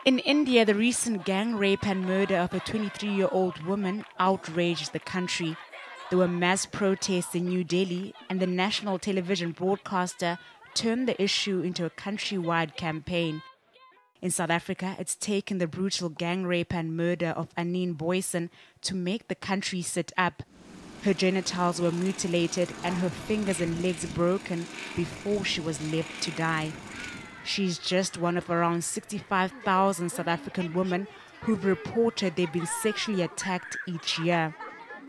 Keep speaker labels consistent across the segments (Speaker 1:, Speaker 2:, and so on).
Speaker 1: In India, the recent gang rape and murder of a 23-year-old woman outraged the country. There were mass protests in New Delhi, and the national television broadcaster turned the issue into a countrywide campaign. In South Africa, it's taken the brutal gang rape and murder of Anene Booysen to make the country sit up. Her genitals were mutilated and her fingers and legs broken before she was left to die. She's just one of around 65,000 South African women who've reported they've been sexually attacked each year.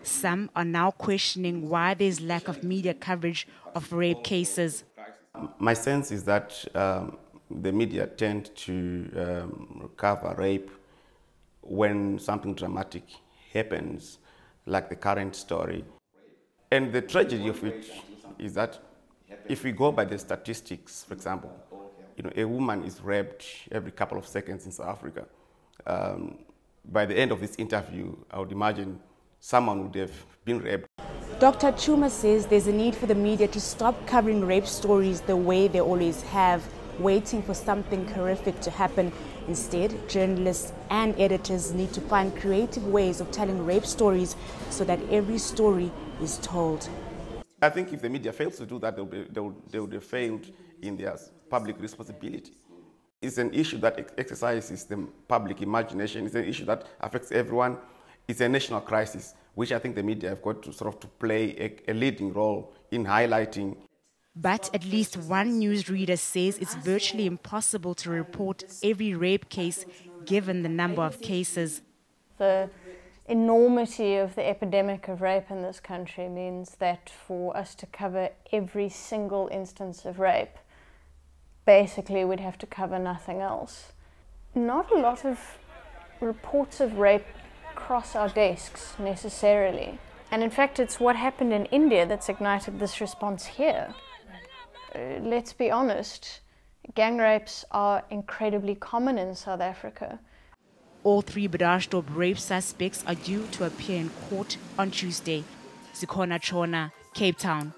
Speaker 1: Some are now questioning why there's lack of media coverage of rape cases.
Speaker 2: My sense is that the media tend to cover rape when something dramatic happens, like the current story. And the tragedy of it is that if we go by the statistics, for example, a woman is raped every couple of seconds in South Africa. By the end of this interview, I would imagine someone would have been raped.
Speaker 1: Dr. Chuma says there's a need for the media to stop covering rape stories the way they always have, waiting for something horrific to happen. Instead, journalists and editors need to find creative ways of telling rape stories so that every story is told.
Speaker 2: I think if the media fails to do that, they would have failed in their public responsibility. It's an issue that exercises the public imagination. It's an issue that affects everyone. It's a national crisis, which I think the media have got to to play a leading role in highlighting.
Speaker 1: But at least one newsreader says it's virtually impossible to report every rape case given the number of cases.
Speaker 3: The enormity of the epidemic of rape in this country means that for us to cover every single instance of rape, basically we'd have to cover nothing else. Not a lot of reports of rape cross our desks necessarily. And in fact, it's what happened in India that's ignited this response here. Let's be honest, gang rapes are incredibly common in South Africa.
Speaker 1: All three Bredasdorp rape suspects are due to appear in court on Tuesday. Sikhona Chona, Cape Town.